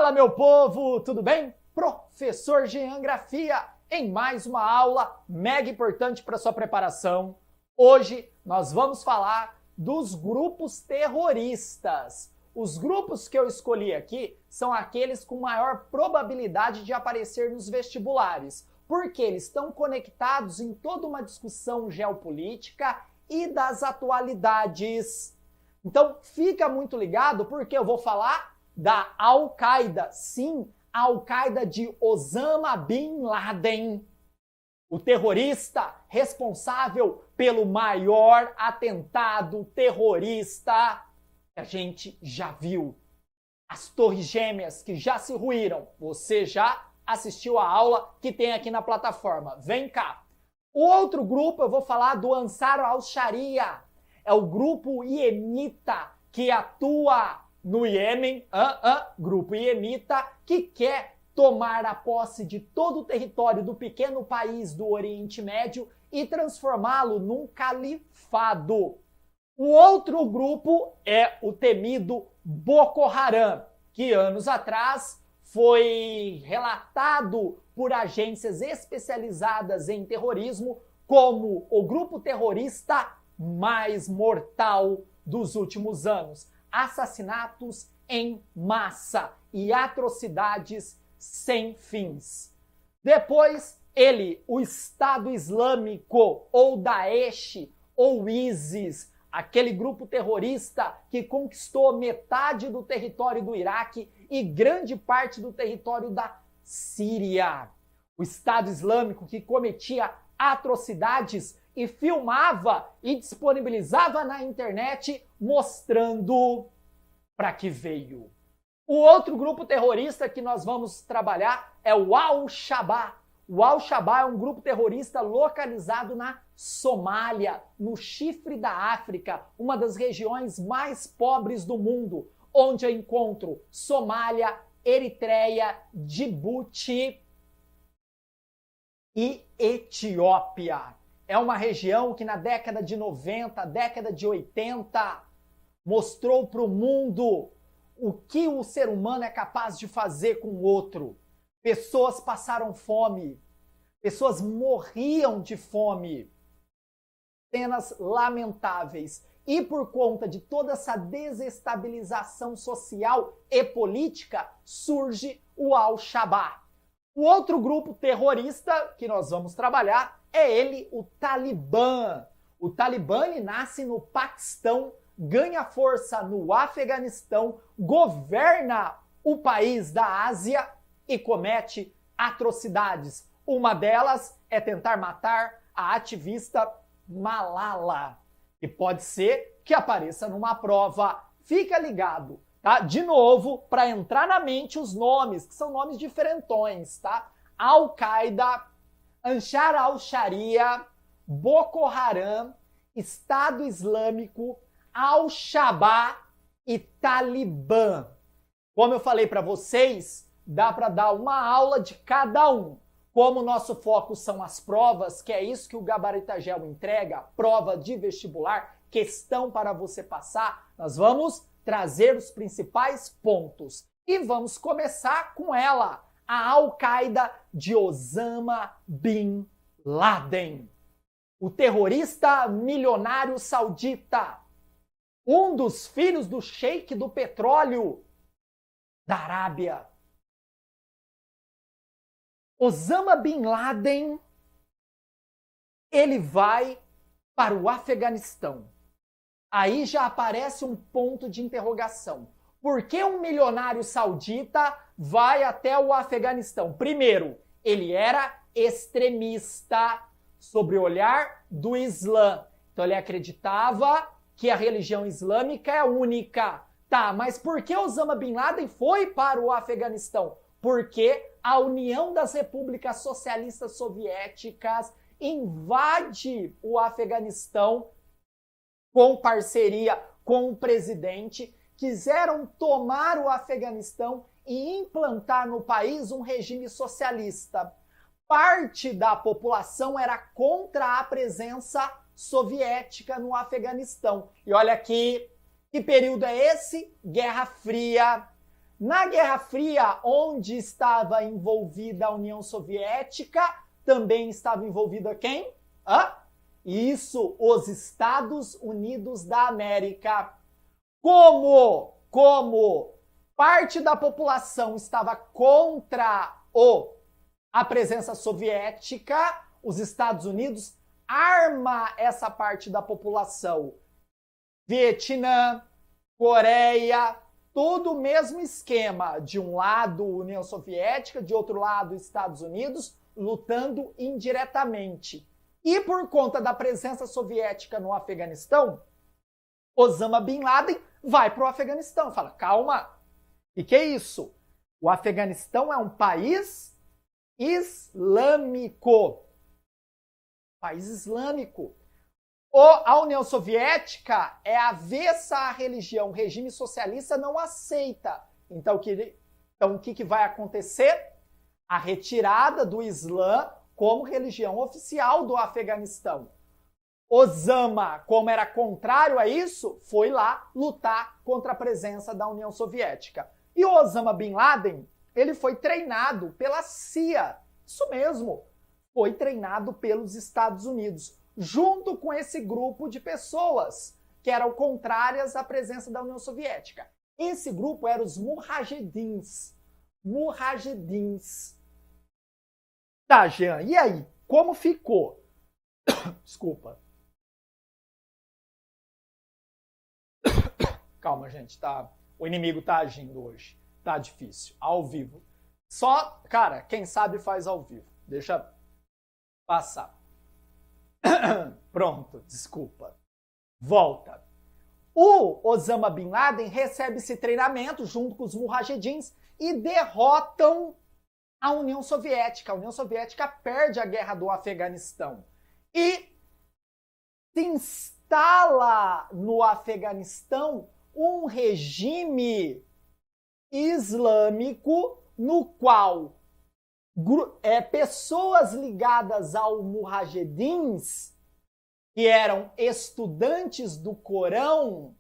Fala, meu povo, tudo bem? Professor Geografia em mais uma aula mega importante para sua preparação. Hoje nós vamos falar dos grupos terroristas. Os grupos que eu escolhi aqui são aqueles com maior probabilidade de aparecer nos vestibulares, porque eles estão conectados em toda uma discussão geopolítica e das atualidades. Então fica muito ligado porque eu vou falar da Al-Qaeda, sim, a Al-Qaeda de Osama Bin Laden, o terrorista responsável pelo maior atentado terrorista que a gente já viu. As Torres Gêmeas que já se ruíram. Você já assistiu a aula que tem aqui na plataforma. Vem cá. O outro grupo eu vou falar do Ansar al-Sharia. É o grupo iemita que atua no Iêmen, grupo iemita, que quer tomar a posse de todo o território do pequeno país do Oriente Médio e transformá-lo num califado. O outro grupo é o temido Boko Haram, que anos atrás foi relatado por agências especializadas em terrorismo como o grupo terrorista mais mortal dos últimos anos. Assassinatos em massa e atrocidades sem fins. Depois, o Estado Islâmico, ou Daesh, ou ISIS, aquele grupo terrorista que conquistou metade do território do Iraque e grande parte do território da Síria. O Estado Islâmico que cometia atrocidades e filmava e disponibilizava na internet mostrando para que veio. O outro grupo terrorista que nós vamos trabalhar é o Al-Shabaab. O Al-Shabaab é um grupo terrorista localizado na Somália, no chifre da África, uma das regiões mais pobres do mundo, onde eu encontro Somália, Eritreia, Djibouti e Etiópia. É uma região que na década de 90, década de 80, mostrou para o mundo o que o ser humano é capaz de fazer com o outro. Pessoas passaram fome, pessoas morriam de fome. Cenas lamentáveis. E por conta de toda essa desestabilização social e política, surge o Al-Shabaab. O outro grupo terrorista que nós vamos trabalhar é o Talibã. O Talibã nasce no Paquistão, ganha força no Afeganistão, governa o país da Ásia e comete atrocidades. Uma delas é tentar matar a ativista Malala, que pode ser que apareça numa prova. Fica ligado, tá? De novo, para entrar na mente os nomes, que são nomes diferentões, tá? Al-Qaeda, Ansar al-Sharia, Boko Haram, Estado Islâmico, Al-Shabaab e Talibã. Como eu falei para vocês, dá para dar uma aula de cada um. Como o nosso foco são as provas, que é isso que o Gabaritagel entrega, prova de vestibular, questão para você passar, nós vamos trazer os principais pontos. E vamos começar com ela, a Al-Qaeda de Osama Bin Laden. O terrorista milionário saudita, um dos filhos do sheik do petróleo da Arábia. Osama Bin Laden, ele vai para o Afeganistão. Aí já aparece um ponto de interrogação. Por que um milionário saudita vai até o Afeganistão? Primeiro, ele era extremista sobre o olhar do Islã. Então ele acreditava que a religião islâmica é única. Tá, mas por que Osama Bin Laden foi para o Afeganistão? Porque a União das Repúblicas Socialistas Soviéticas invade o Afeganistão com parceria com o presidente, quiseram tomar o Afeganistão e implantar no país um regime socialista. Parte da população era contra a presença soviética no Afeganistão. E olha aqui, que período é esse? Guerra Fria. Na Guerra Fria, onde estava envolvida a União Soviética, também estava envolvida quem? Isso, os Estados Unidos da América. Como parte da população estava contra a presença soviética, os Estados Unidos arma essa parte da população. Vietnã, Coreia, tudo o mesmo esquema. De um lado, União Soviética, de outro lado, Estados Unidos, lutando indiretamente. E por conta da presença soviética no Afeganistão, Osama Bin Laden vai para o Afeganistão. Fala, calma, o que é isso? O Afeganistão é um país islâmico. País islâmico. A União Soviética é avessa à religião. O regime socialista não aceita. Então, o que vai acontecer? A retirada do Islã como religião oficial do Afeganistão. Osama, como era contrário a isso, foi lá lutar contra a presença da União Soviética. E o Osama Bin Laden, ele foi treinado pela CIA. Isso mesmo, foi treinado pelos Estados Unidos, junto com esse grupo de pessoas que eram contrárias à presença da União Soviética. Esse grupo era os Mujahedins. Mujahedins. Tá, Jean, e aí? Como ficou? Desculpa. Calma, gente, tá? O inimigo tá agindo hoje. Tá difícil. Ao vivo. Só, cara, quem sabe faz ao vivo. Deixa passar. Pronto, desculpa. Volta. O Osama Bin Laden recebe esse treinamento junto com os Mujahedins e derrotam a União Soviética. A União Soviética perde a guerra do Afeganistão e se instala no Afeganistão um regime islâmico no qual pessoas ligadas ao Mujahedins, que eram estudantes do Corão,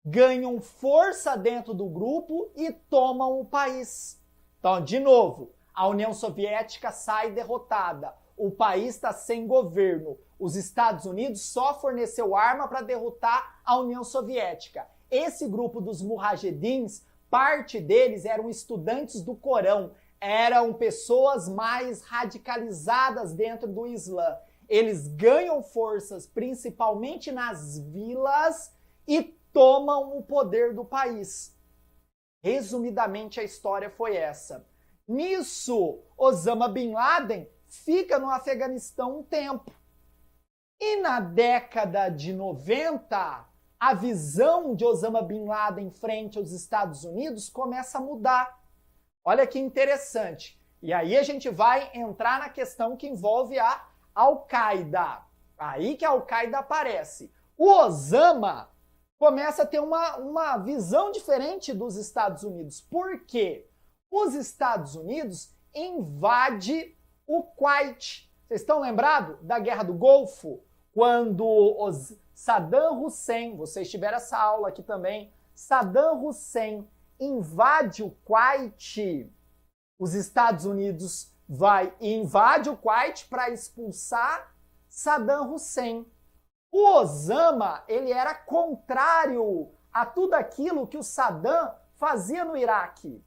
ganham força dentro do grupo e tomam o país. Então, de novo, a União Soviética sai derrotada. O país está sem governo. Os Estados Unidos só forneceu arma para derrotar a União Soviética. Esse grupo dos Mujahedins, parte deles eram estudantes do Corão, eram pessoas mais radicalizadas dentro do Islã. Eles ganham forças principalmente nas vilas e tomam o poder do país. Resumidamente, a história foi essa. Nisso, Osama Bin Laden fica no Afeganistão um tempo. E na década de 90, a visão de Osama Bin Laden frente aos Estados Unidos começa a mudar. Olha que interessante. E aí a gente vai entrar na questão que envolve a Al-Qaeda. Aí que a Al-Qaeda aparece. O Osama começa a ter uma visão diferente dos Estados Unidos. Por quê? Os Estados Unidos invadem o Kuwait. Vocês estão lembrados da Guerra do Golfo? Quando Saddam Hussein, vocês tiveram essa aula aqui também, Saddam Hussein invade o Kuwait, os Estados Unidos vai e invade o Kuwait para expulsar Saddam Hussein. O Osama, ele era contrário a tudo aquilo que o Saddam fazia no Iraque.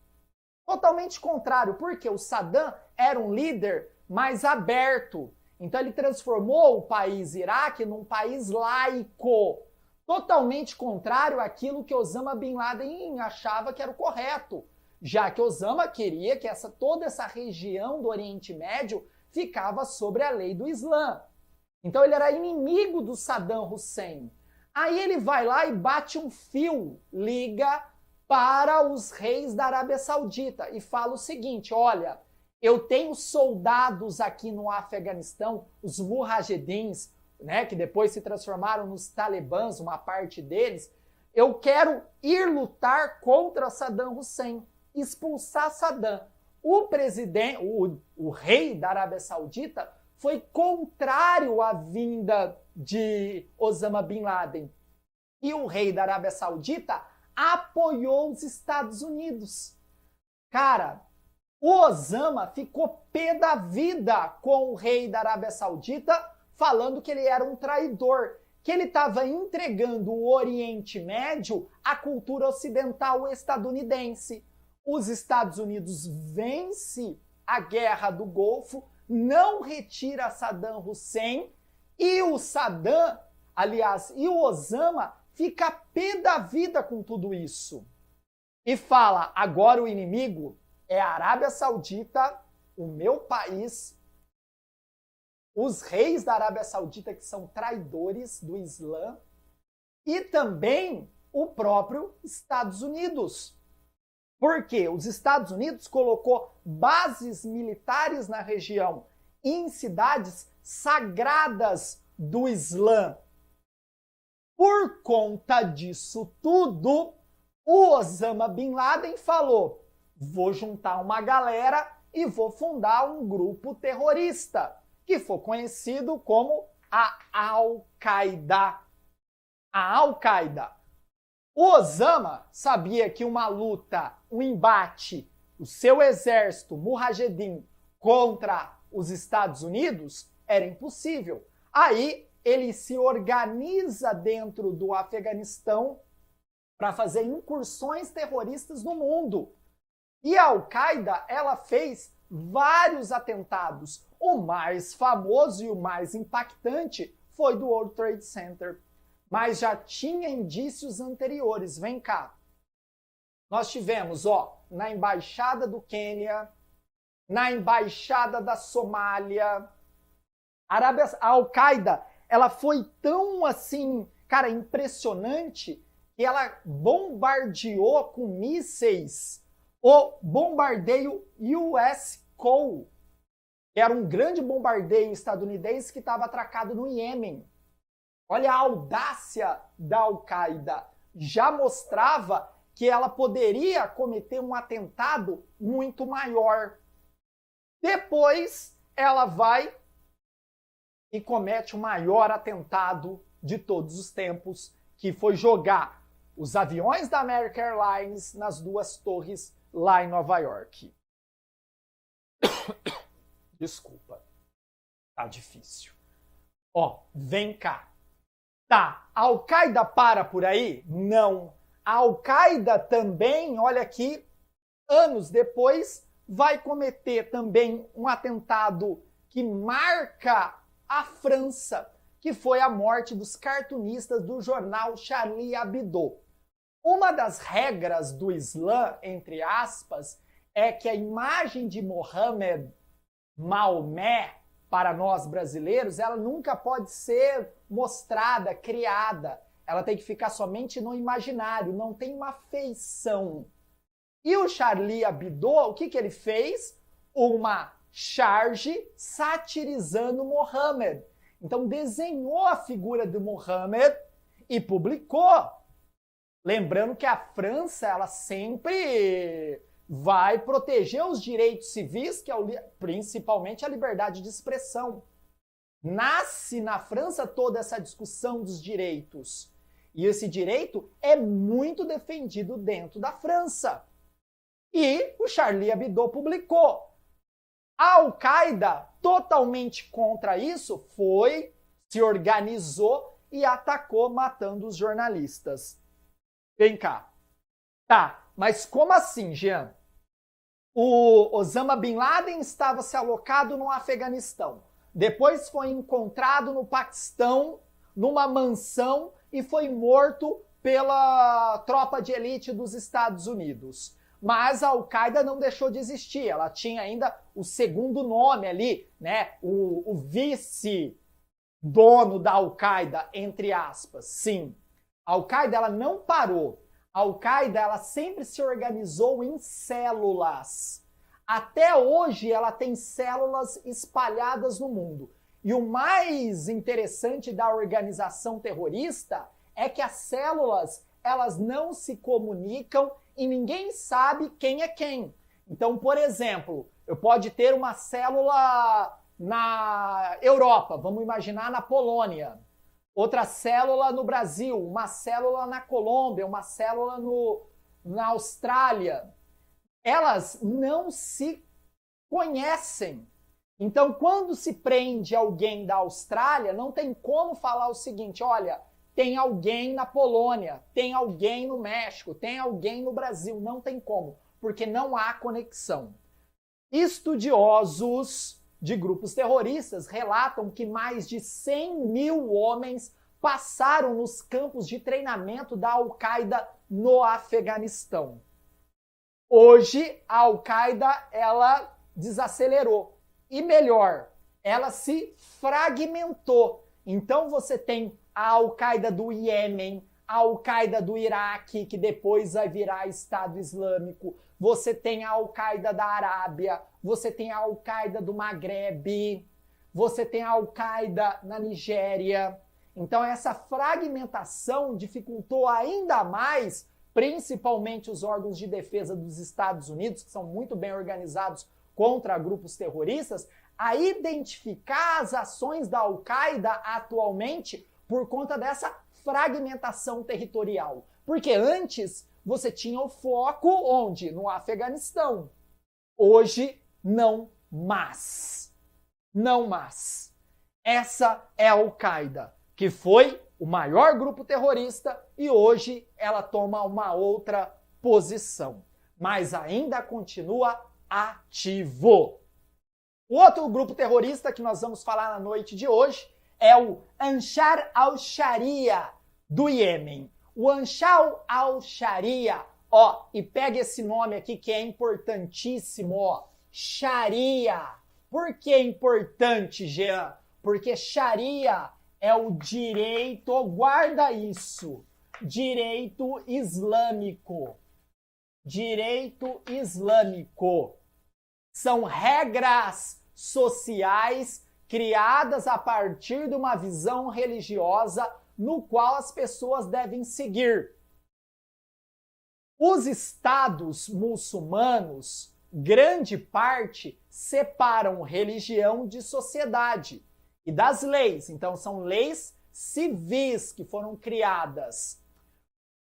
Totalmente contrário, porque o Saddam era um líder mais aberto. Então ele transformou o país Iraque num país laico. Totalmente contrário àquilo que Osama Bin Laden achava que era o correto. Já que Osama queria que toda essa região do Oriente Médio ficava sobre a lei do Islã. Então ele era inimigo do Saddam Hussein. Aí ele vai lá e bate um fio, liga para os reis da Arábia Saudita e fala o seguinte, olha, eu tenho soldados aqui no Afeganistão, os Mujahedins, né, que depois se transformaram nos talibãs, uma parte deles, eu quero ir lutar contra Saddam Hussein, expulsar Saddam. O presidente, o rei da Arábia Saudita foi contrário à vinda de Osama Bin Laden. E o rei da Arábia Saudita apoiou os Estados Unidos. Cara, o Osama ficou pé da vida com o rei da Arábia Saudita, falando que ele era um traidor, que ele estava entregando o Oriente Médio à cultura ocidental estadunidense. Os Estados Unidos vence a Guerra do Golfo, não retira Saddam Hussein, e o Saddam, aliás, e o Osama fica pé da vida com tudo isso. E fala, agora o inimigo é a Arábia Saudita, o meu país, os reis da Arábia Saudita que são traidores do Islã e também o próprio Estados Unidos. Porque os Estados Unidos colocou bases militares na região, em cidades sagradas do Islã. Por conta disso tudo, o Osama Bin Laden falou: vou juntar uma galera e vou fundar um grupo terrorista, que foi conhecido como a Al-Qaeda. A Al-Qaeda. O Osama sabia que uma luta, um embate, o seu exército, Mujahedin, contra os Estados Unidos era impossível. Aí ele se organiza dentro do Afeganistão para fazer incursões terroristas no mundo. E a Al-Qaeda, ela fez vários atentados. O mais famoso e o mais impactante foi do World Trade Center. Mas já tinha indícios anteriores. Vem cá. Nós tivemos, na Embaixada do Quênia, na Embaixada da Somália. A Al-Qaeda, ela foi tão, assim, cara, impressionante que ela bombardeou com mísseis o bombardeio US Cole, que era um grande bombardeio estadunidense que estava atracado no Iêmen. Olha a audácia da Al-Qaeda. Já mostrava que ela poderia cometer um atentado muito maior. Depois, ela vai e comete o maior atentado de todos os tempos, que foi jogar os aviões da American Airlines nas duas torres lá em Nova York. Desculpa. Tá difícil. Vem cá. Tá, a Al-Qaeda para por aí? Não. A Al-Qaeda também, olha aqui, anos depois, vai cometer também um atentado que marca a França, que foi a morte dos cartunistas do jornal Charlie Hebdo. Uma das regras do Islã, entre aspas, é que a imagem de Mohammed, Maomé, para nós brasileiros, ela nunca pode ser mostrada, criada. Ela tem que ficar somente no imaginário, não tem uma feição. E o Charlie Hebdo, o que ele fez? Uma charge satirizando Mohammed. Então desenhou a figura de Mohammed e publicou. Lembrando que a França, ela sempre vai proteger os direitos civis, que é principalmente a liberdade de expressão. Nasce na França toda essa discussão dos direitos. E esse direito é muito defendido dentro da França. E o Charlie Hebdo publicou. A Al-Qaeda, totalmente contra isso, se organizou e atacou, matando os jornalistas. Vem cá. Tá, mas como assim, Jean? O Osama Bin Laden estava se alocado no Afeganistão. Depois foi encontrado no Paquistão, numa mansão, e foi morto pela tropa de elite dos Estados Unidos. Mas a Al-Qaeda não deixou de existir. Ela tinha ainda o segundo nome ali, né? O vice-dono da Al-Qaeda, entre aspas. Sim, a Al-Qaeda ela não parou. A Al-Qaeda ela sempre se organizou em células. Até hoje ela tem células espalhadas no mundo. E o mais interessante da organização terrorista é que as células elas não se comunicam e ninguém sabe quem é quem. Então, por exemplo, eu pode ter uma célula na Europa, vamos imaginar na Polônia, outra célula no Brasil, uma célula na Colômbia, uma célula na Austrália. elas não se conhecem. Então, quando se prende alguém da Austrália, não tem como falar o seguinte, olha, tem alguém na Polônia, tem alguém no México, tem alguém no Brasil. Não tem como, porque não há conexão. Estudiosos de grupos terroristas relatam que mais de 100 mil homens passaram nos campos de treinamento da Al-Qaeda no Afeganistão. Hoje, a Al-Qaeda, ela desacelerou. E melhor, ela se fragmentou. Então você tem a Al-Qaeda do Iêmen, a Al-Qaeda do Iraque, que depois vai virar Estado Islâmico. Você tem a Al-Qaeda da Arábia, você tem a Al-Qaeda do Magrebe, você tem a Al-Qaeda na Nigéria. Então essa fragmentação dificultou ainda mais, principalmente os órgãos de defesa dos Estados Unidos, que são muito bem organizados contra grupos terroristas, a identificar as ações da Al-Qaeda atualmente por conta dessa fragmentação territorial. Porque antes você tinha o foco onde? No Afeganistão. Hoje, não mais. Não mais. Essa é a Al-Qaeda, que foi o maior grupo terrorista e hoje ela toma uma outra posição. Mas ainda continua ativo. O outro grupo terrorista que nós vamos falar na noite de hoje é o Ansar al-Sharia do Iêmen. O Ansar al-Sharia, ó, e pega esse nome aqui que é importantíssimo, ó, Sharia. Por que é importante, Jean? Porque Sharia é o direito, guarda isso, direito islâmico. Direito islâmico. São regras sociais criadas a partir de uma visão religiosa no qual as pessoas devem seguir. Os estados muçulmanos, grande parte, separam religião de sociedade e das leis. Então, são leis civis que foram criadas.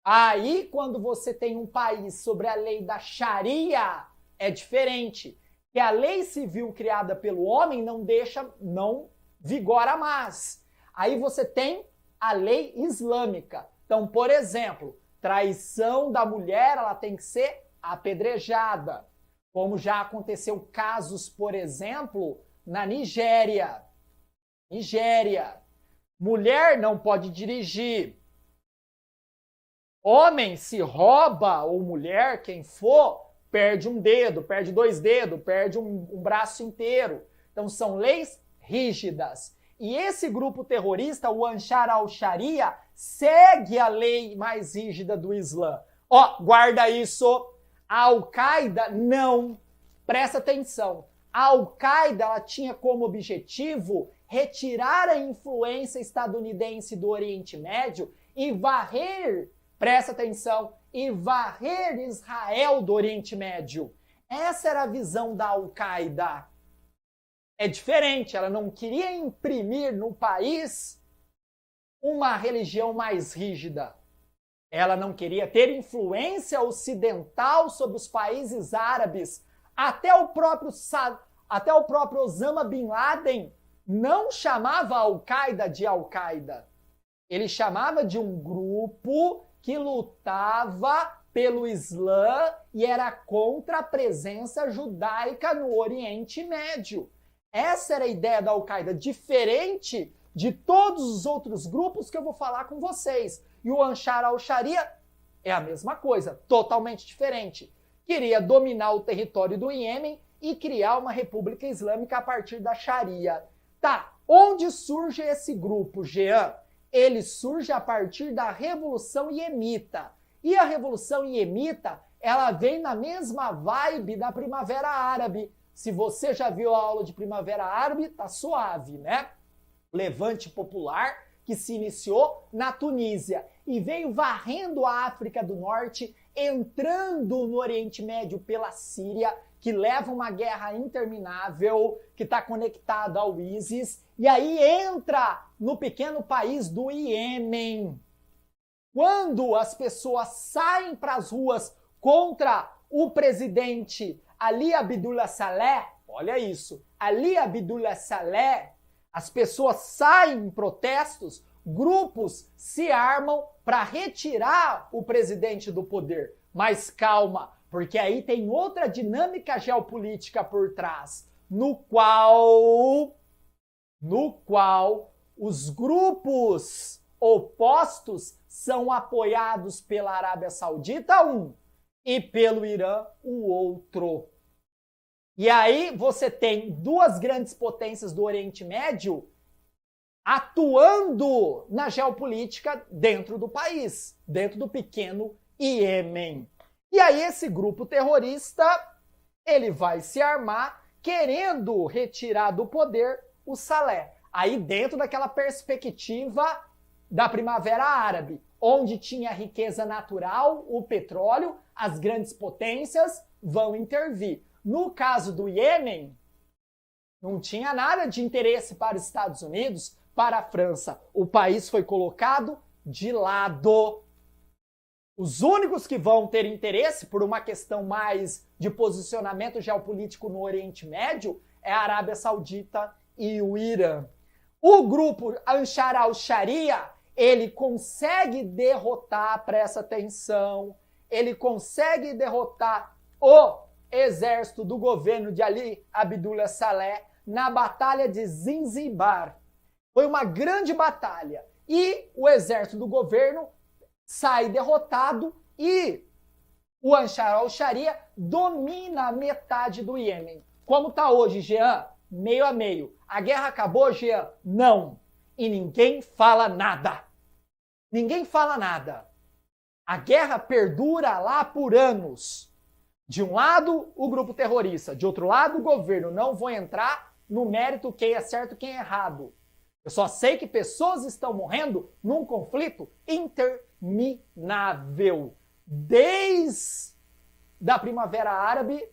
Aí, quando você tem um país sobre a lei da Sharia, é diferente. Que a lei civil criada pelo homem não vigora mais. Aí você tem a lei islâmica. Então, por exemplo, traição da mulher, ela tem que ser apedrejada. Como já aconteceu casos, por exemplo, na Nigéria. Mulher não pode dirigir. Homem se rouba, ou mulher, quem for, perde um dedo, perde 2 dedos, perde um braço inteiro. Então são leis rígidas. E esse grupo terrorista, o Ansar al-Sharia, segue a lei mais rígida do Islã. Ó, guarda isso. A Al-Qaeda não. Presta atenção. A Al-Qaeda ela tinha como objetivo retirar a influência estadunidense do Oriente Médio e varrer, presta atenção, e varrer Israel do Oriente Médio. Essa era a visão da Al-Qaeda. É diferente, ela não queria imprimir no país uma religião mais rígida. Ela não queria ter influência ocidental sobre os países árabes. Até o próprio Osama Bin Laden não chamava a Al-Qaeda de Al-Qaeda. Ele chamava de um grupo que lutava pelo Islã e era contra a presença judaica no Oriente Médio. Essa era a ideia da Al-Qaeda, diferente de todos os outros grupos que eu vou falar com vocês. E o Ansar al-Sharia é a mesma coisa, totalmente diferente. Queria dominar o território do Iêmen e criar uma república islâmica a partir da Sharia. Tá, onde surge esse grupo, Jean? Ele surge a partir da Revolução Iemita. E a Revolução Iemita, ela vem na mesma vibe da Primavera Árabe. Se você já viu a aula de Primavera Árabe, tá suave, né? Levante popular que se iniciou na Tunísia e veio varrendo a África do Norte, entrando no Oriente Médio pela Síria, que leva uma guerra interminável, que está conectada ao ISIS, e aí entra no pequeno país do Iêmen. Quando as pessoas saem para as ruas contra o presidente Ali Abdullah Saleh, olha isso, Ali Abdullah Saleh, as pessoas saem em protestos, grupos se armam para retirar o presidente do poder. Mas calma, porque aí tem outra dinâmica geopolítica por trás, no qual os grupos opostos são apoiados pela Arábia Saudita, e pelo Irã, o outro. E aí você tem duas grandes potências do Oriente Médio atuando na geopolítica dentro do país, dentro do pequeno Iêmen. E aí esse grupo terrorista, ele vai se armar querendo retirar do poder o Saleh. Aí dentro daquela perspectiva da Primavera Árabe, onde tinha riqueza natural, o petróleo, as grandes potências vão intervir. No caso do Iêmen, não tinha nada de interesse para os Estados Unidos, para a França. O país foi colocado de lado. Os únicos que vão ter interesse por uma questão mais de posicionamento geopolítico no Oriente Médio é a Arábia Saudita e o Irã. O grupo Ansar al-Sharia, ele consegue derrotar, presta atenção, ele consegue derrotar o exército do governo de Ali Abdullah Saleh na Batalha de Zinzibar. Foi uma grande batalha e o exército do governo sai derrotado e o Ansar al-Sharia domina a metade do Iêmen. Como está hoje, Jean? Meio a meio. A guerra acabou, Jean? Não. E ninguém fala nada. Ninguém fala nada. A guerra perdura lá por anos. De um lado, o grupo terrorista. De outro lado, o governo. Não vou entrar no mérito quem é certo e quem é errado. Eu só sei que pessoas estão morrendo num conflito interminável. Desde a Primavera Árabe,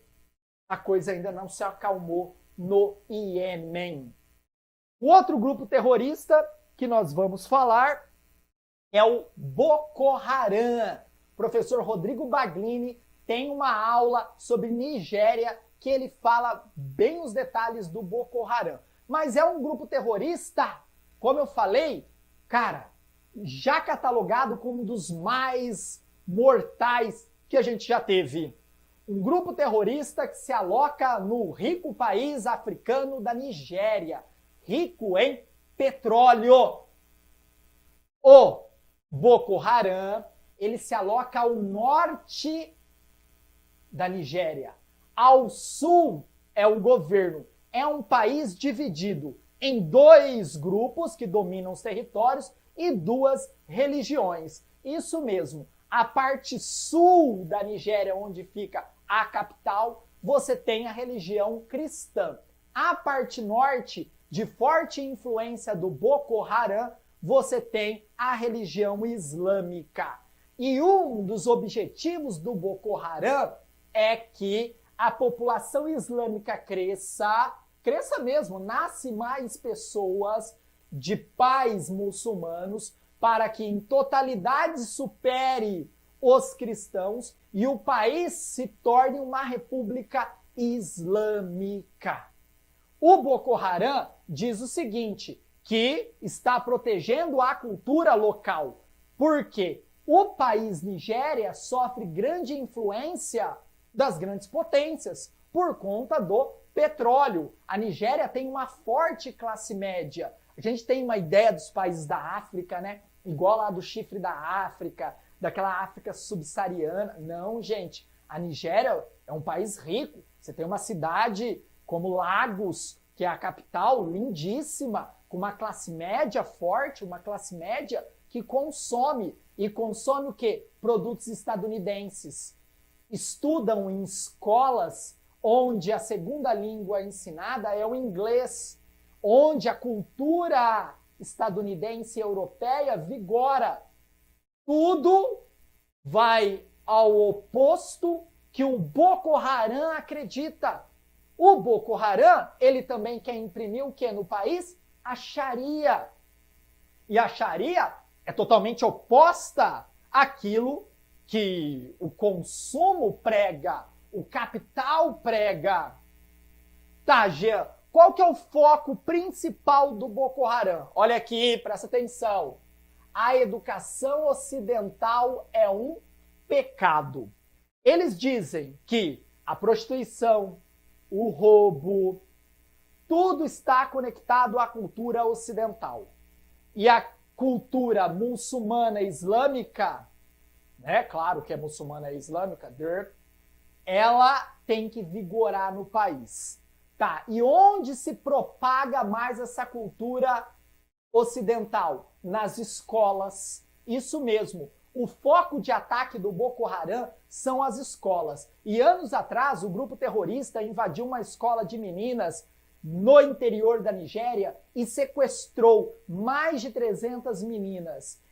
a coisa ainda não se acalmou no Iêmen. O outro grupo terrorista que nós vamos falar é o Boko Haram. O professor Rodrigo Baglini tem uma aula sobre Nigéria que ele fala bem os detalhes do Boko Haram. Mas é um grupo terrorista, como eu falei, cara, já catalogado como um dos mais mortais que a gente já teve. Um grupo terrorista que se aloca no rico país africano da Nigéria, rico em petróleo. O Boko Haram, ele se aloca ao norte da Nigéria. Ao sul é o governo. É um país dividido em dois grupos que dominam os territórios e duas religiões. Isso mesmo. A parte sul da Nigéria, onde fica a capital, você tem a religião cristã. A parte norte, de forte influência do Boko Haram, você tem a religião islâmica. E um dos objetivos do Boko Haram é que a população islâmica cresça mesmo, nasce mais pessoas de pais muçulmanos para que em totalidade supere os cristãos e o país se torne uma república islâmica. O Boko Haram diz o seguinte, que está protegendo a cultura local, porque o país Nigéria sofre grande influência das grandes potências por conta do petróleo. A Nigéria tem uma forte classe média. A gente tem uma ideia dos países da África, né? Igual lá do chifre da África, daquela África subsaariana. Não, gente. A Nigéria é um país rico. Você tem uma cidade como Lagos, que é a capital, lindíssima, com uma classe média forte, uma classe média que consome. E consome o quê? Produtos estadunidenses. Estudam em escolas onde a segunda língua ensinada é o inglês, onde a cultura estadunidense e europeia vigora. Tudo vai ao oposto que o Boko Haram acredita. O Boko Haram, ele também quer imprimir o que no país? A Sharia. E a Sharia é totalmente oposta àquilo que o consumo prega. o capital prega. Tá, Jean, qual que é o foco principal do Boko Haram? Olha aqui, presta atenção. A educação ocidental é um pecado. Eles dizem que a prostituição, o roubo, tudo está conectado à cultura ocidental. E a cultura muçulmana islâmica, né? Claro que é muçulmana e islâmica, ela tem que vigorar no país. Tá, e onde se propaga mais essa cultura ocidental? Nas escolas. Isso mesmo. O foco de ataque do Boko Haram são as escolas. E anos atrás, o grupo terrorista invadiu uma escola de meninas no interior da Nigéria e sequestrou mais de 300 meninas.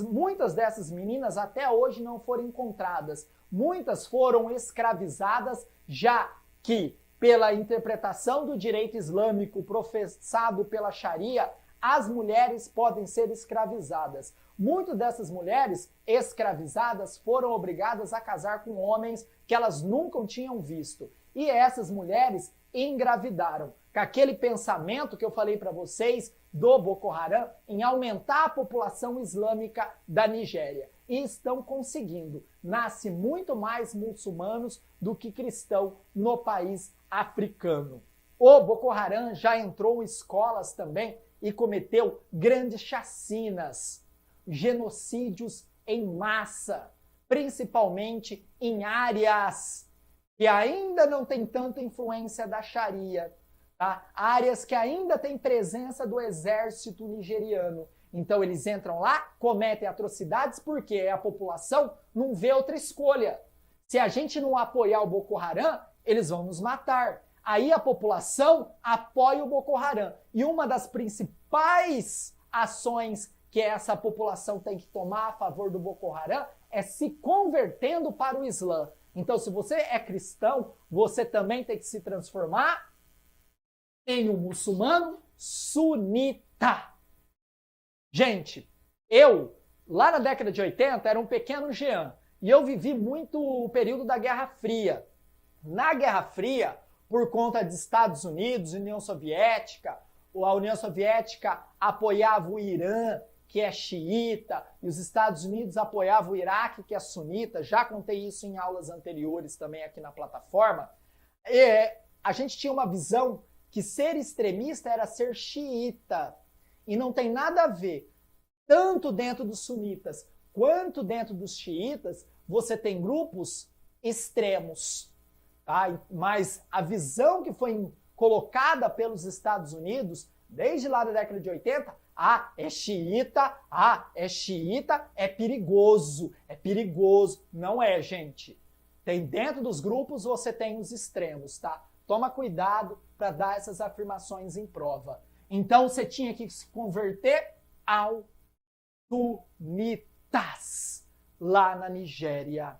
Muitas dessas meninas até hoje não foram encontradas. Muitas foram escravizadas, já que, pela interpretação do direito islâmico professado pela Sharia, as mulheres podem ser escravizadas. Muitas dessas mulheres escravizadas foram obrigadas a casar com homens que elas nunca tinham visto. E essas mulheres engravidaram. Com aquele pensamento que eu falei para vocês do Boko Haram em aumentar a população islâmica da Nigéria. E estão conseguindo. Nasce muito mais muçulmanos do que cristão no país africano. O Boko Haram já entrou em escolas também e cometeu grandes chacinas, genocídios em massa, principalmente em áreas que ainda não tem tanta influência da Sharia, tá? Áreas que ainda têm presença do exército nigeriano. Então eles entram lá, cometem atrocidades porque a população não vê outra escolha. Se a gente não apoiar o Boko Haram, eles vão nos matar. Aí a população apoia o Boko Haram. E uma das principais ações que essa população tem que tomar a favor do Boko Haram é se convertendo para o Islã. Então, se você é cristão, você também tem que se transformar em um muçulmano sunita. Gente, eu, lá na década de 80, era um pequeno Jean. E eu vivi muito o período da Guerra Fria. Na Guerra Fria, por conta de Estados Unidos, União Soviética, a União Soviética apoiava o Irã, que é xiita, e os Estados Unidos apoiavam o Iraque, que é sunita. Já contei isso em aulas anteriores também aqui na plataforma. A gente tinha uma visão que ser extremista era ser xiita. E não tem nada a ver. Tanto dentro dos sunitas quanto dentro dos xiitas, você tem grupos extremos. Tá? Mas a visão que foi colocada pelos Estados Unidos, desde lá da década de 80, é xiita, é perigoso, Não é, gente. Tem dentro dos grupos, você tem os extremos, tá? Toma cuidado para dar essas afirmações em prova. Então, você tinha que se converter ao sunitas, lá na Nigéria.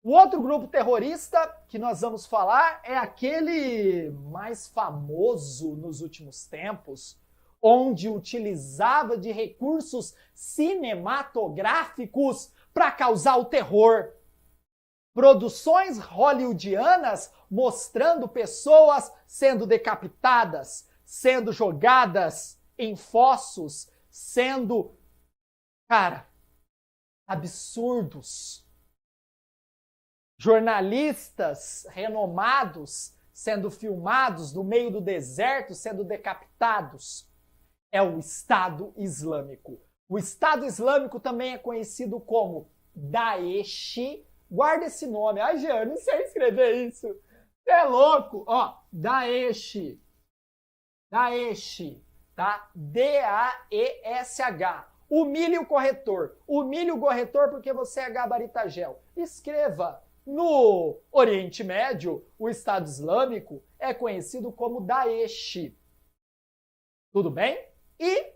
O outro grupo terrorista que nós vamos falar é aquele mais famoso nos últimos tempos, onde utilizava de recursos cinematográficos para causar o terror. Produções hollywoodianas mostrando pessoas sendo decapitadas, sendo jogadas em fossos, sendo, absurdos. Jornalistas renomados sendo filmados no meio do deserto, sendo decapitados. É o Estado Islâmico. O Estado Islâmico também é conhecido como Daesh. Guarda esse nome. Ai, Jean, não sei escrever isso. Você é louco. Daesh. Daesh, tá? D-A-E-S-H. Humilhe o corretor. Humilhe o corretor porque você é gabaritagel. Escreva. No Oriente Médio, o Estado Islâmico é conhecido como Daesh. Tudo bem? E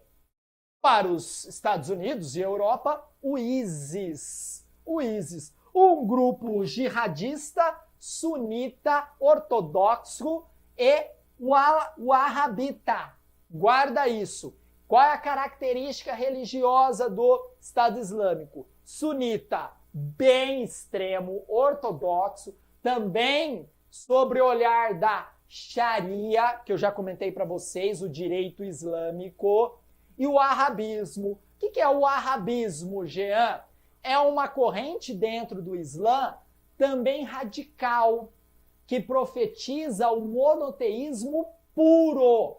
para os Estados Unidos e Europa, o ISIS. O ISIS, um grupo jihadista, sunita, ortodoxo e wahhabita. Guarda isso. Qual é a característica religiosa do Estado Islâmico? Sunita, bem extremo, ortodoxo, também sobre o olhar da Sharia, que eu já comentei para vocês, o direito islâmico, e o arabismo. O que é o arabismo, Jean? É uma corrente dentro do Islã também radical, que profetiza o monoteísmo puro.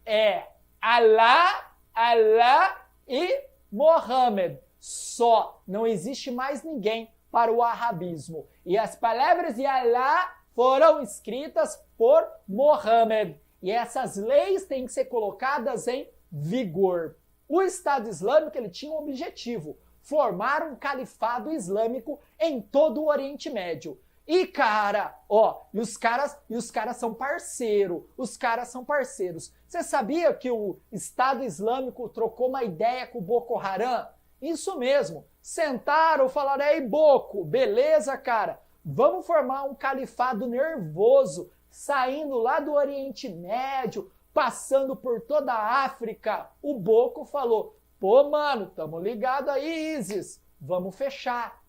É Allah, Allah e Mohammed. Só. Não existe mais ninguém para o arabismo. E as palavras de Allah foram escritas por Mohammed. E essas leis têm que ser colocadas em vigor. O Estado Islâmico ele tinha um objetivo: formar um califado islâmico em todo o Oriente Médio. E cara, e os caras são parceiros. Os caras são parceiros. Você sabia que o Estado Islâmico trocou uma ideia com o Boko Haram? Isso mesmo. Sentaram, falaram: "Ei, Boko, beleza, cara? Vamos formar um califado nervoso, saindo lá do Oriente Médio, passando por toda a África." O Boko falou: "Pô, mano, tamo ligado aí, ISIS. Vamos fechar."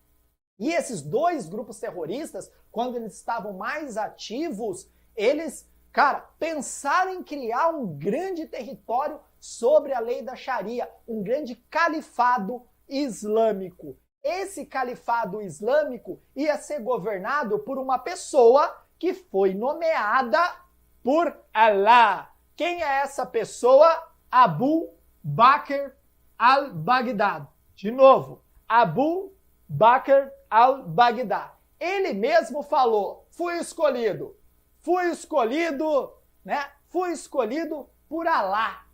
E esses dois grupos terroristas, quando eles estavam mais ativos, eles, cara, pensaram em criar um grande território sobre a lei da Sharia, um grande califado islâmico. Esse califado islâmico ia ser governado por uma pessoa que foi nomeada por Allah. Quem é essa pessoa? Abu Bakr al-Baghdad. De novo, Abu Bakr al-Baghdad. Ele mesmo falou: fui escolhido, né? Fui escolhido por Allah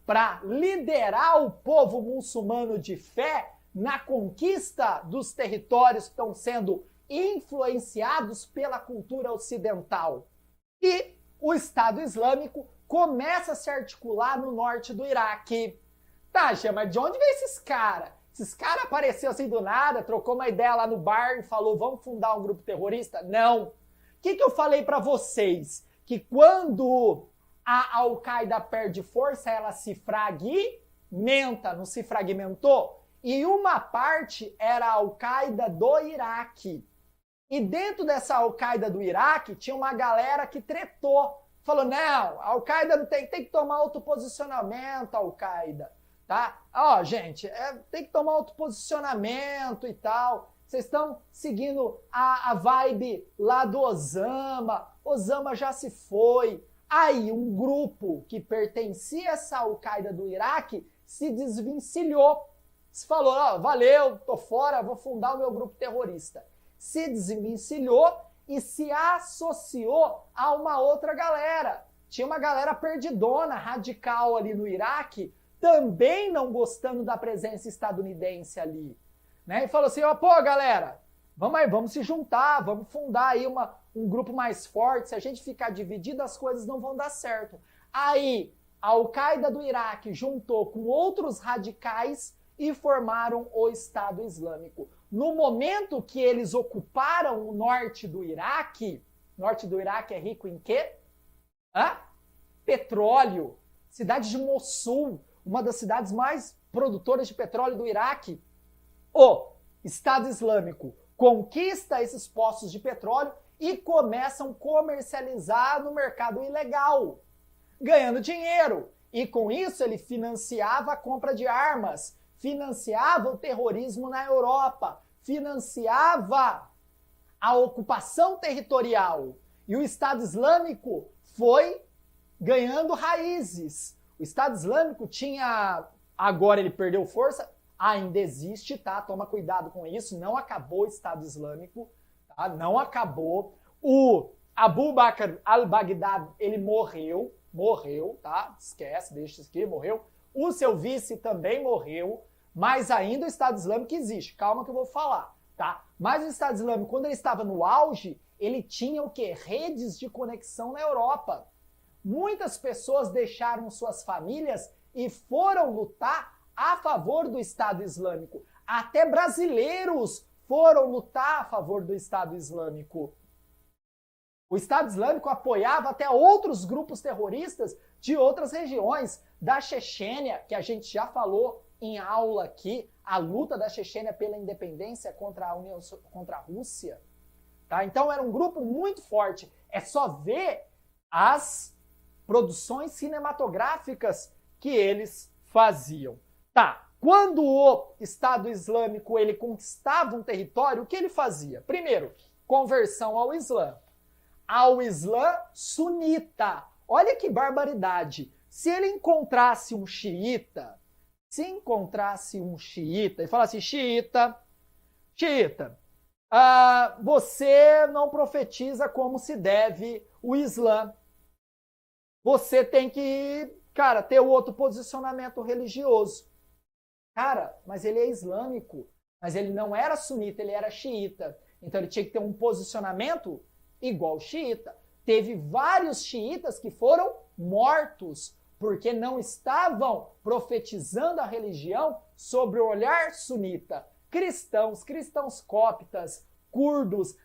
para liderar o povo muçulmano de fé na conquista dos territórios que estão sendo influenciados pela cultura ocidental. E o Estado Islâmico começa a se articular no norte do Iraque. Tá, Gê, mas de onde veio esses caras? Esses caras apareceram assim do nada, trocou uma ideia lá no bar e falou: vamos fundar um grupo terrorista? Não. O que eu falei para vocês? Que quando a Al-Qaeda perde força, ela se fragmenta, não se fragmentou? E uma parte era a Al-Qaeda do Iraque. E dentro dessa Al-Qaeda do Iraque tinha uma galera que tretou. Falou: não, a Al-Qaeda tem que tomar outro posicionamento, Al-Qaeda. Tá? Gente, tem que tomar outro posicionamento e tal. Vocês estão seguindo a vibe lá do Osama. Osama já se foi. Aí um grupo que pertencia a essa Al-Qaeda do Iraque se desvencilhou. Se falou: valeu, tô fora, vou fundar o meu grupo terrorista. Se desvencilhou e se associou a uma outra galera. Tinha uma galera perdidona, radical ali no Iraque, também não gostando da presença estadunidense ali, né? E falou assim: pô, galera, vamos aí, vamos se juntar, vamos fundar aí um grupo mais forte. Se a gente ficar dividido, as coisas não vão dar certo. Aí, a Al-Qaeda do Iraque juntou com outros radicais e formaram o Estado Islâmico. No momento que eles ocuparam o norte do Iraque é rico em quê? Petróleo. Cidade de Mossul, uma das cidades mais produtoras de petróleo do Iraque. O Estado Islâmico conquista esses poços de petróleo e começam a comercializar no mercado ilegal, ganhando dinheiro. E com isso ele financiava a compra de armas, financiava o terrorismo na Europa, financiava a ocupação territorial. E o Estado Islâmico foi ganhando raízes. O Estado Islâmico tinha... Agora ele perdeu força, ainda existe, tá? Toma cuidado com isso, não acabou o Estado Islâmico, tá? Não acabou. O Abu Bakr al-Baghdad, ele morreu, tá? Esquece, deixa isso aqui, morreu. O seu vice também morreu, mas ainda o Estado Islâmico existe. Calma que eu vou falar, tá? Mas o Estado Islâmico, quando ele estava no auge, ele tinha o quê? Redes de conexão na Europa. Muitas pessoas deixaram suas famílias e foram lutar a favor do Estado Islâmico. Até brasileiros foram lutar a favor do Estado Islâmico. O Estado Islâmico apoiava até outros grupos terroristas de outras regiões, da Chechênia, que a gente já falou em aula aqui, a luta da Chechênia pela independência contra a Rússia. tá? Então era um grupo muito forte. É só ver as produções cinematográficas que eles faziam. Tá, quando o Estado Islâmico ele conquistava um território, o que ele fazia? Primeiro, conversão ao Islã sunita. Olha que barbaridade. Se ele encontrasse um xiita, e falasse, xiita, você não profetiza como se deve o Islã. Você tem que, cara, ter outro posicionamento religioso. Cara, mas ele é islâmico. Mas ele não era sunita, ele era xiita. Então ele tinha que ter um posicionamento igual xiita. Teve vários xiitas que foram mortos porque não estavam profetizando a religião sobre o olhar sunita. Cristãos coptas, curdos,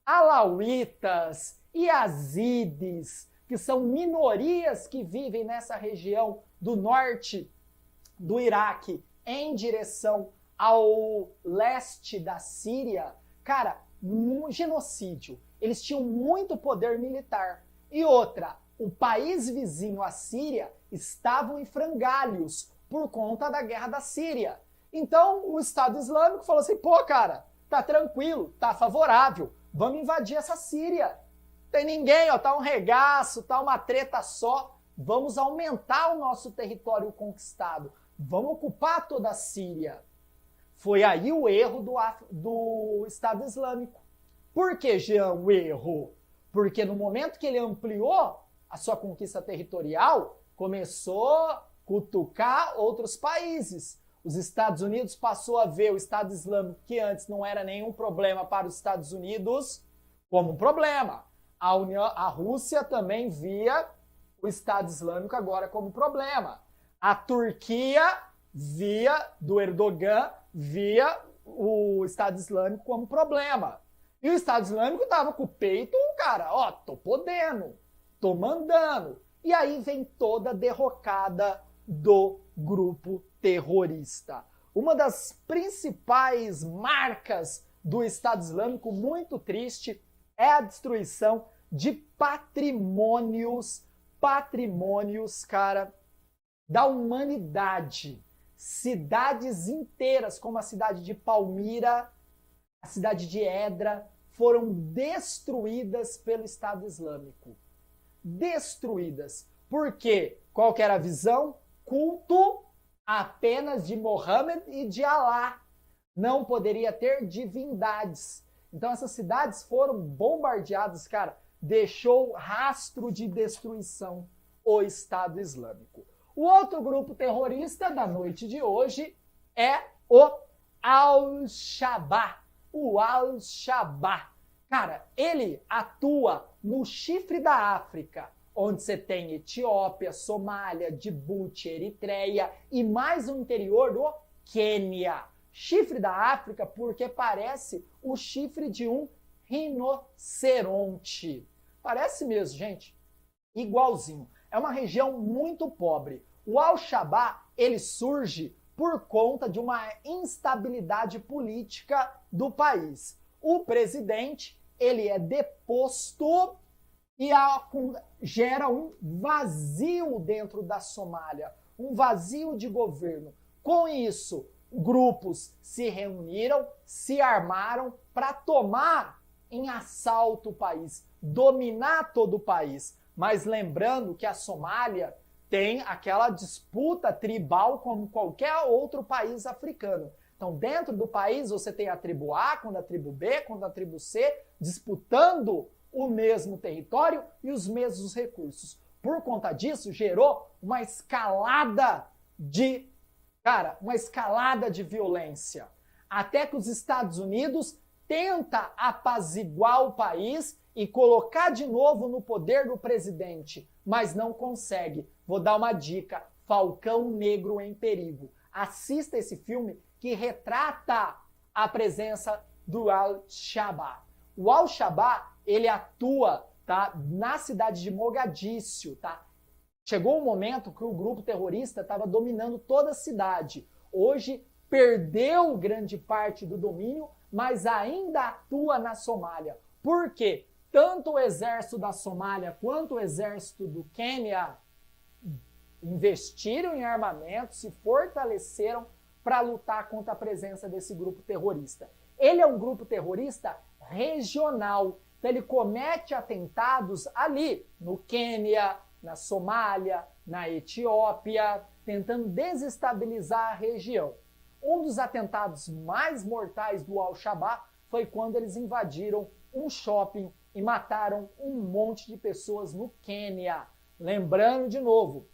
alauítas, yazidis, que são minorias que vivem nessa região do norte do Iraque em direção ao leste da Síria, cara, um genocídio. Eles tinham muito poder militar. E outra, o país vizinho à Síria estavam em frangalhos por conta da guerra da Síria. Então o Estado Islâmico falou assim, pô, cara, tá tranquilo, tá favorável, vamos invadir essa Síria. Tem ninguém, ó, tá um regaço, tá uma treta só, vamos aumentar o nosso território conquistado, vamos ocupar toda a Síria. Foi aí o erro do Estado Islâmico. Por que, Jean, o erro? Porque no momento que ele ampliou a sua conquista territorial, começou a cutucar outros países. Os Estados Unidos passou a ver o Estado Islâmico, que antes não era nenhum problema para os Estados Unidos, como um problema. A Rússia também via o Estado Islâmico agora como problema. A Turquia do Erdogan, via o Estado Islâmico como problema. E o Estado Islâmico tava com o peito, cara, ó, tô podendo, tô mandando. E aí vem toda a derrocada do grupo terrorista. Uma das principais marcas do Estado Islâmico, muito triste, é a destruição de patrimônios, cara, da humanidade. Cidades inteiras, como a cidade de Palmira, a cidade de Edra, foram destruídas pelo Estado Islâmico. Destruídas. Por quê? Qual que era a visão? Culto apenas de Mohammed e de Alá. Não poderia ter divindades. Então essas cidades foram bombardeadas, cara. Deixou rastro de destruição o Estado Islâmico. O outro grupo terrorista da noite de hoje é o Al-Shabaab. O Al-Shabaab. Cara, ele atua no chifre da África, onde você tem Etiópia, Somália, Djibouti, Eritreia e mais no interior do Quênia. Chifre da África porque parece o chifre de um rinoceronte. Parece mesmo, gente. Igualzinho. É uma região muito pobre. O Al-Shabaab, ele surge por conta de uma instabilidade política do país. O presidente, ele é deposto e gera um vazio dentro da Somália, um vazio de governo. Com isso, grupos se reuniram, se armaram para tomar em assalto o país, dominar todo o país. Mas lembrando que a Somália tem aquela disputa tribal como qualquer outro país africano. Então, dentro do país, você tem a tribo A contra a tribo B, contra a tribo C, disputando o mesmo território e os mesmos recursos. Por conta disso, gerou uma escalada de violência. Até que os Estados Unidos tenta apaziguar o país e colocar de novo no poder do presidente, mas não consegue. Vou dar uma dica: Falcão Negro em Perigo. Assista esse filme que retrata a presença do Al-Shabaab. O Al-Shabaab, ele atua, tá, na cidade de Mogadíscio, tá? Chegou um momento que o grupo terrorista estava dominando toda a cidade. Hoje perdeu grande parte do domínio, mas ainda atua na Somália. Por quê? Tanto o exército da Somália quanto o exército do Quênia investiram em armamento, se fortaleceram para lutar contra a presença desse grupo terrorista. Ele é um grupo terrorista regional, então ele comete atentados ali, no Quênia, na Somália, na Etiópia, tentando desestabilizar a região. Um dos atentados mais mortais do Al-Shabaab foi quando eles invadiram um shopping e mataram um monte de pessoas no Quênia. Lembrando de novo,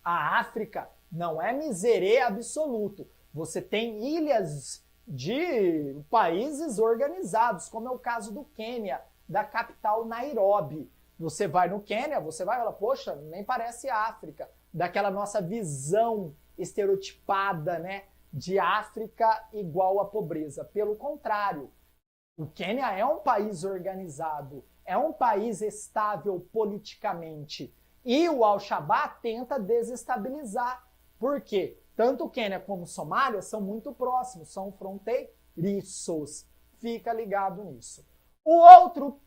a África não é miserê absoluto. Você tem ilhas de países organizados, como é o caso do Quênia, da capital Nairobi. Você vai no Quênia, você vai e fala, poxa, nem parece África. Daquela nossa visão estereotipada, né, de África igual à pobreza. Pelo contrário, o Quênia é um país organizado, é um país estável politicamente. E o Al-Shabaab tenta desestabilizar. Por quê? Tanto o Quênia como Somália são muito próximos, são fronteiriços. Fica ligado nisso. O outro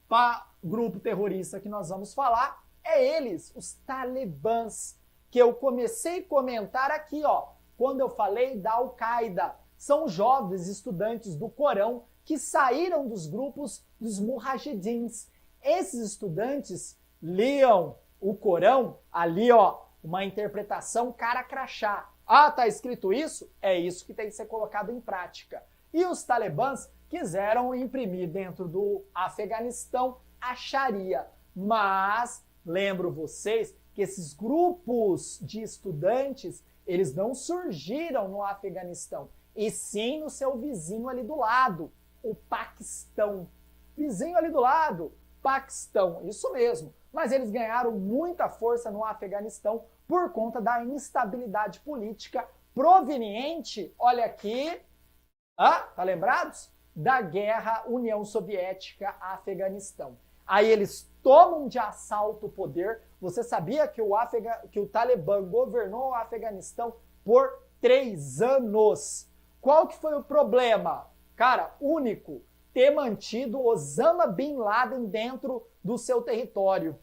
grupo terrorista que nós vamos falar é eles, os talibãs, que eu comecei a comentar aqui, ó, quando eu falei da Al-Qaeda. São jovens estudantes do Corão que saíram dos grupos dos mujahidins. Esses estudantes liam o Corão, ali, ó, uma interpretação cara crachá. Ah, tá escrito isso? É isso que tem que ser colocado em prática. E os talibãs quiseram imprimir dentro do Afeganistão a Sharia. Mas, lembro vocês que esses grupos de estudantes, eles não surgiram no Afeganistão, e sim no seu vizinho ali do lado, o Paquistão. Vizinho ali do lado, Paquistão, isso mesmo. Mas eles ganharam muita força no Afeganistão por conta da instabilidade política proveniente, olha aqui, tá lembrados? Da guerra União Soviética-Afeganistão. Aí eles tomam de assalto o poder. Você sabia que o Talibã governou o Afeganistão por 3 anos? Qual que foi o problema? Cara, único, ter mantido Osama Bin Laden dentro do seu território.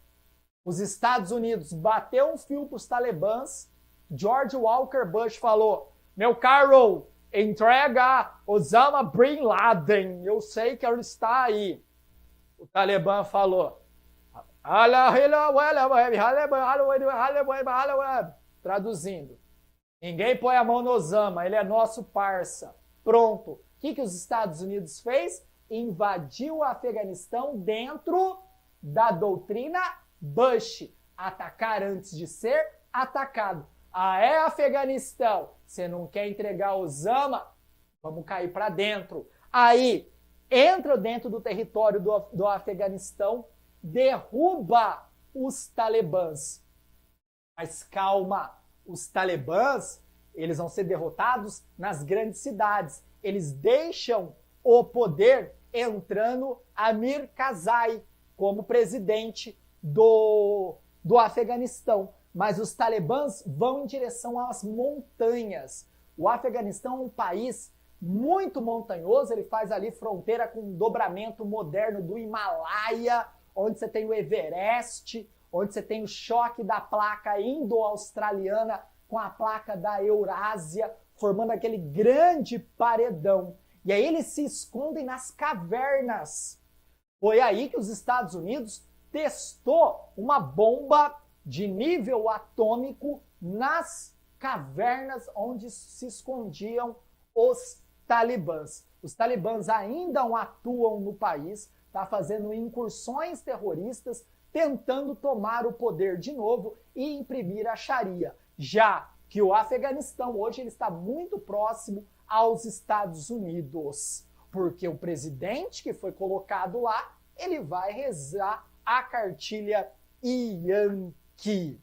Os Estados Unidos bateu um fio para os talibãs. George Walker Bush falou, meu caro, entrega Osama Bin Laden, eu sei que ele está aí. O Talibã falou, traduzindo, ninguém põe a mão no Osama, ele é nosso parça. Pronto. O que os Estados Unidos fez? Invadiu o Afeganistão dentro da doutrina Bush. Atacar antes de ser atacado. Ah, é Afeganistão? Você não quer entregar Osama? Vamos cair para dentro. Aí, entra dentro do território do Afeganistão, derruba os talibãs. Mas calma, os talibãs, eles vão ser derrotados nas grandes cidades. Eles deixam o poder entrando Amir Karzai como presidente do Afeganistão. Mas os talibãs vão em direção às montanhas. O Afeganistão é um país muito montanhoso, ele faz ali fronteira com um dobramento moderno do Himalaia, onde você tem o Everest, onde você tem o choque da placa indo-australiana com a placa da Eurásia, formando aquele grande paredão. E aí eles se escondem nas cavernas. Foi aí que os Estados Unidos testou uma bomba de nível atômico nas cavernas onde se escondiam os talibãs. Os talibãs ainda atuam no país, tá fazendo incursões terroristas, tentando tomar o poder de novo e imprimir a Sharia. Já que o Afeganistão hoje ele está muito próximo aos Estados Unidos, porque o presidente que foi colocado lá, ele vai rezar a cartilha Yankee.